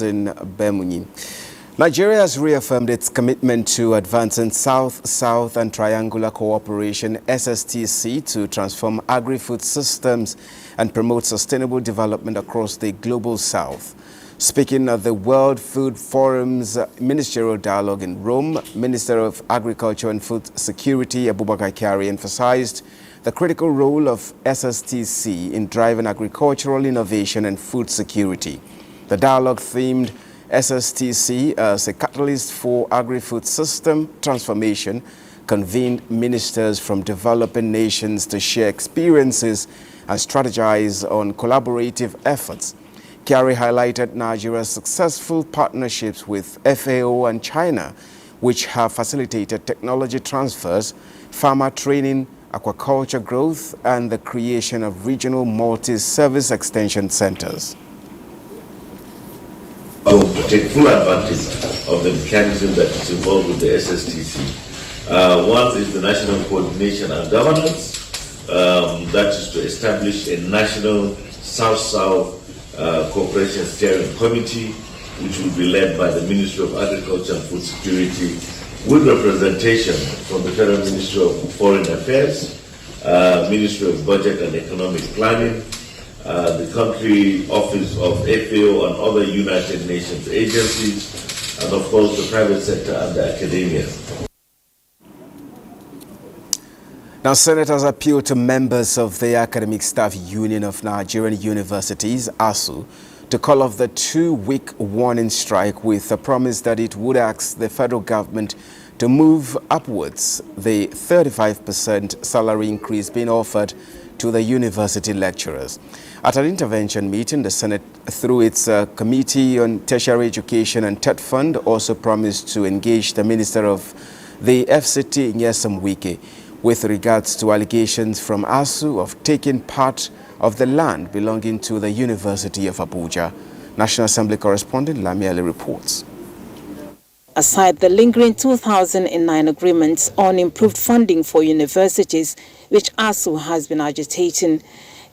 in Bemunyi. Nigeria has reaffirmed its commitment to advancing South-South and Triangular Cooperation (SSTC) to transform agri-food systems and promote sustainable development across the global South. Speaking at the World Food Forum's ministerial dialogue in Rome, Minister of Agriculture and Food Security Abuja emphasized the critical role of SSTC in driving agricultural innovation and food security. The dialogue themed SSTC as a catalyst for agri-food system transformation convened ministers from developing nations to share experiences and strategize on collaborative efforts. Kyari highlighted Nigeria's successful partnerships with FAO and China, which have facilitated technology transfers, farmer training, aquaculture growth, and the creation of regional multi-service extension centers. To take full advantage of the mechanism that is involved with the SSTC. One is the National Coordination and Governance, that is to establish a national South-South Cooperation Steering Committee, which will be led by the Ministry of Agriculture and Food Security, with representation from the Federal Ministry of Foreign Affairs, Ministry of Budget and Economic Planning, the country office of FAO and other United Nations agencies, and of course the private sector and the academia. Now, senators appealed to members of the Academic Staff Union of Nigerian Universities, ASU, to call off the 2-week warning strike with a promise that it would ask the federal government to move upwards the 35% salary increase being offered to the university lecturers. At an intervention meeting, the Senate, through its Committee on Tertiary Education and TED Fund, also promised to engage the Minister of the FCT, Nyesom Wike, with regards to allegations from ASU of taking part of the land belonging to the University of Abuja. National Assembly correspondent Lamiele reports. Aside the lingering 2009 agreements on improved funding for universities, which ASU has been agitating,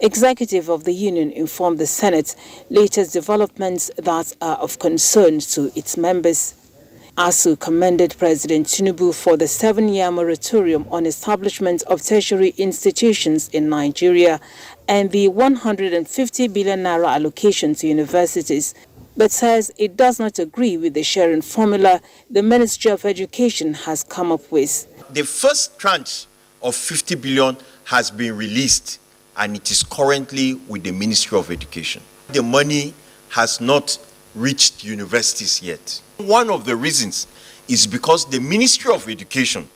executive of the union informed the Senate latest developments that are of concern to its members. ASU commended President Tinubu for the 7-year moratorium on establishment of tertiary institutions in Nigeria and the 150 billion naira allocation to universities, but says it does not agree with the sharing formula the Ministry of Education has come up with. The first tranche of 50 billion has been released and it is currently with the Ministry of Education. The money has not reached universities yet. One of the reasons is because the Ministry of Education,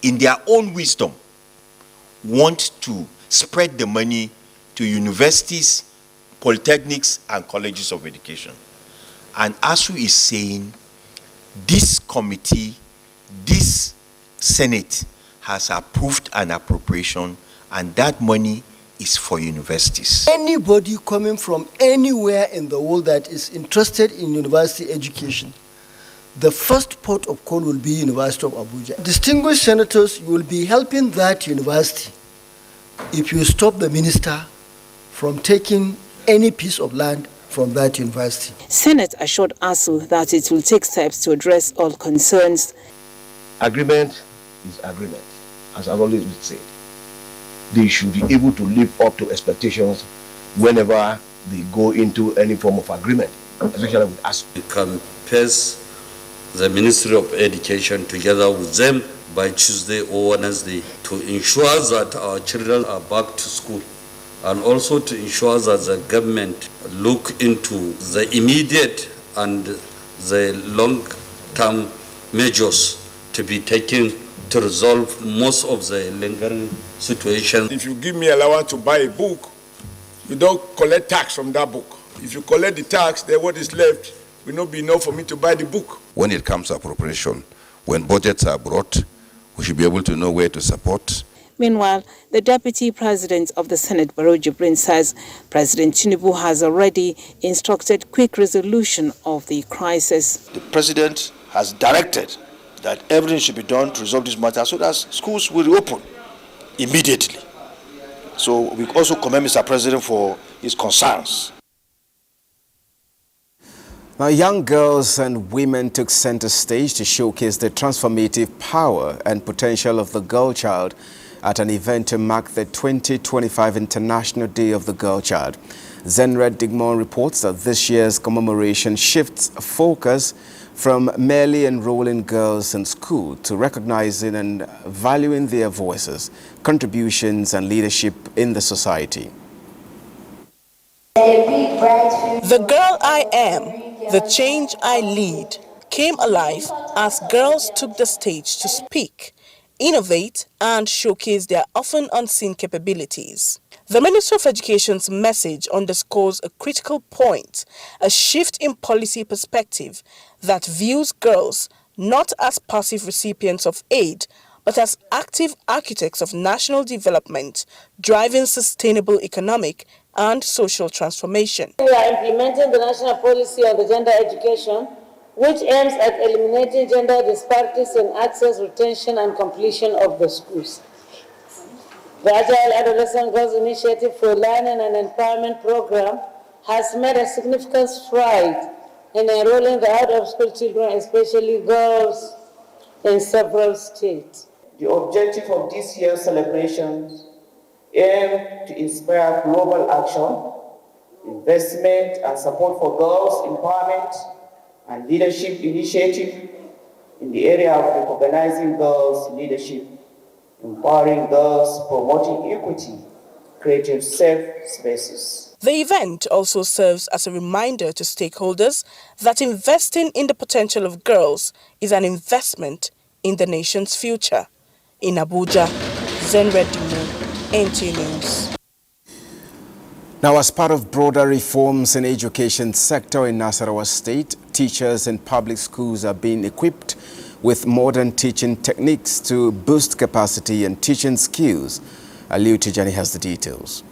in their own wisdom, want to spread the money to universities, polytechnics, and colleges of education. And ASU is saying this committee, this Senate has approved an appropriation, and that money is for universities. Anybody coming from anywhere in the world that is interested in university education, the first port of call will be University of Abuja. Distinguished senators, you will be helping that university if you stop the minister from taking any piece of land from that university. Senate assured ASU that it will take steps to address all concerns. Agreement is agreement, as I've always said. They should be able to live up to expectations whenever they go into any form of agreement, especially with us. We can pass the Ministry of Education together with them by Tuesday or Wednesday to ensure that our children are back to school, and also to ensure that the government look into the immediate and the long-term measures to be taken to resolve most of the lingering situations. If you give me allowance to buy a book, you don't collect tax from that book. If you collect the tax, then what is left will not be enough for me to buy the book. When it comes to appropriation, when budgets are brought, we should be able to know where to support. Meanwhile, the Deputy President of the Senate, Barrow Jibrin, says President Tinubu has already instructed quick resolution of the crisis. The President has directed that everything should be done to resolve this matter so that schools will reopen immediately. So we also commend Mr. President for his concerns. Now, young girls and women took center stage to showcase the transformative power and potential of the girl child at an event to mark the 2025 International Day of the Girl Child. Zenred Digmon reports that this year's commemoration shifts focus from merely enrolling girls in school to recognizing and valuing their voices, contributions, and leadership in the society. The girl I am, the change I lead, came alive as girls took the stage to speak, innovate, and showcase their often unseen capabilities. The Ministry of Education's message underscores a critical point, a shift in policy perspective that views girls not as passive recipients of aid, but as active architects of national development, driving sustainable economic and social transformation. We are implementing the national policy on the gender education, which aims at eliminating gender disparities in access, retention, and completion of the schools. The Agile Adolescent Girls Initiative for Learning and Empowerment program has made a significant stride in enrolling the out-of-school children, especially girls, in several states. The objective of this year's celebrations aim to inspire global action, investment and support for girls' empowerment and leadership initiative in the area of recognizing girls' leadership, empowering girls, promoting equity, creating safe spaces. The event also serves as a reminder to stakeholders that investing in the potential of girls is an investment in the nation's future. In Abuja, Zenred Digmon, NTA News. Now, as part of broader reforms in the education sector in Nasarawa State, teachers in public schools are being equipped with modern teaching techniques to boost capacity and teaching skills. Aliu Tijani has the details.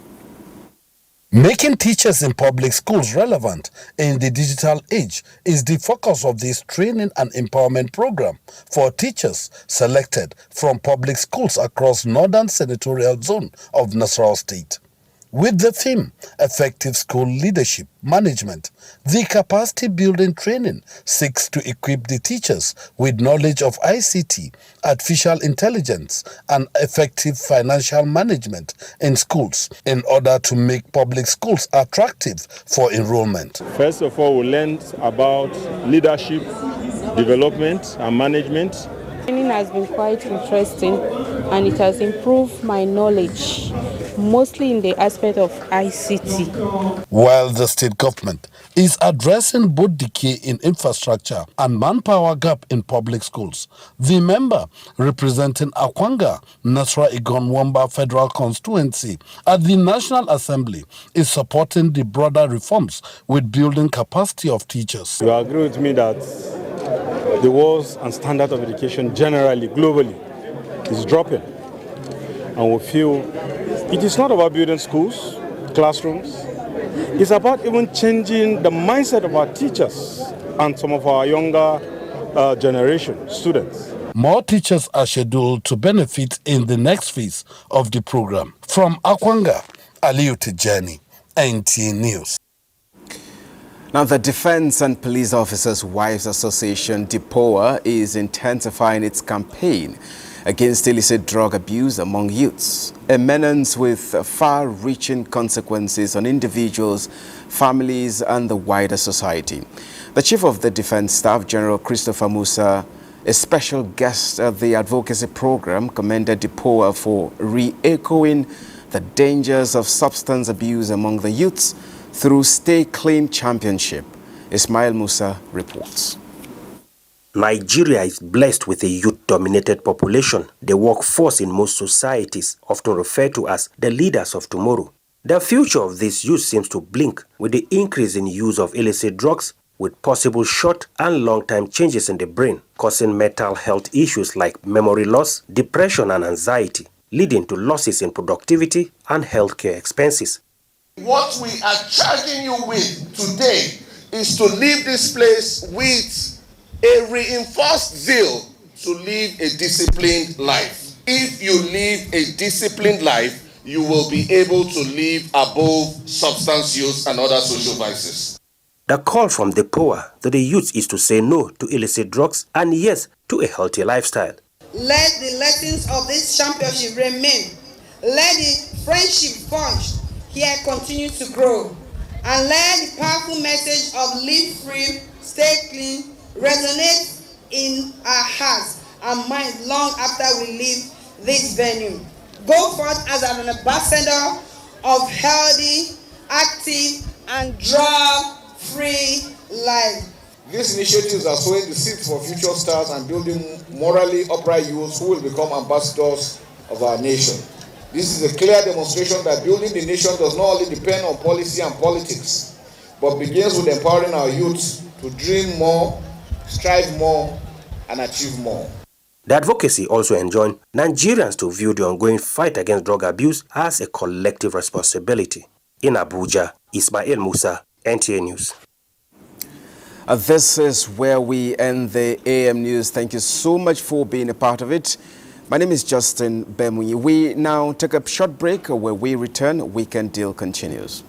Making teachers in public schools relevant in the digital age is the focus of this training and empowerment program for teachers selected from public schools across northern senatorial zone of Nasarawa State. With the theme, Effective School Leadership Management, the capacity building training seeks to equip the teachers with knowledge of ICT, artificial intelligence, and effective financial management in schools in order to make public schools attractive for enrollment. First of all, we learned about leadership, development, and management. Training has been quite interesting and it has improved my knowledge, mostly in the aspect of ICT. While the state government is addressing both decay in infrastructure and manpower gap in public schools, the member representing Akwanga, Nasra Igon Wamba Federal Constituency at the National Assembly is supporting the broader reforms with building capacity of teachers. You agree with me that the walls and standard of education generally, globally, is dropping. And we feel it is not about building schools, classrooms. It's about even changing the mindset of our teachers and some of our younger generation students. More teachers are scheduled to benefit in the next phase of the program. From Akwanga, Aliu Tijani, NTA News. Now, the Defense and Police Officers' Wives Association, DPOA, is intensifying its campaign against illicit drug abuse among youths, a menace with far-reaching consequences on individuals, families, and the wider society. The Chief of the Defense Staff, General Christopher Musa, a special guest at the advocacy program, commended DPOA for re-echoing the dangers of substance abuse among the youths through Stay Clean Championship. Ismail Musa reports. Nigeria is blessed with a youth-dominated population, the workforce in most societies, often referred to as the leaders of tomorrow. The future of this youth seems to blink with the increase in use of illicit drugs, with possible short and long-term changes in the brain, causing mental health issues like memory loss, depression, and anxiety, leading to losses in productivity and healthcare expenses. What we are charging you with today is to leave this place with a reinforced zeal to live a disciplined life. If you live a disciplined life, you will be able to live above substance use and other social vices. The call from the poor to the youth is to say no to illicit drugs and yes to a healthy lifestyle. Let the lessons of this championship remain. Let the friendship forged here continue to grow. And let the powerful message of live free, stay clean resonate in our hearts and minds long after we leave this venue. Go forth as an ambassador of healthy, active, and drug-free life. These initiatives are sowing the seeds for future stars and building morally upright youths who will become ambassadors of our nation. This is a clear demonstration that building the nation does not only depend on policy and politics, but begins with empowering our youths to dream more, strive more, and achieve more. The advocacy also enjoined Nigerians to view the ongoing fight against drug abuse as a collective responsibility. In Abuja, Ismail Musa, NTA News. This is where we end the AM News. Thank you so much for being a part of it. My name is Justin Bemunyi. We now take a short break. Where we return, Weekend Deal continues.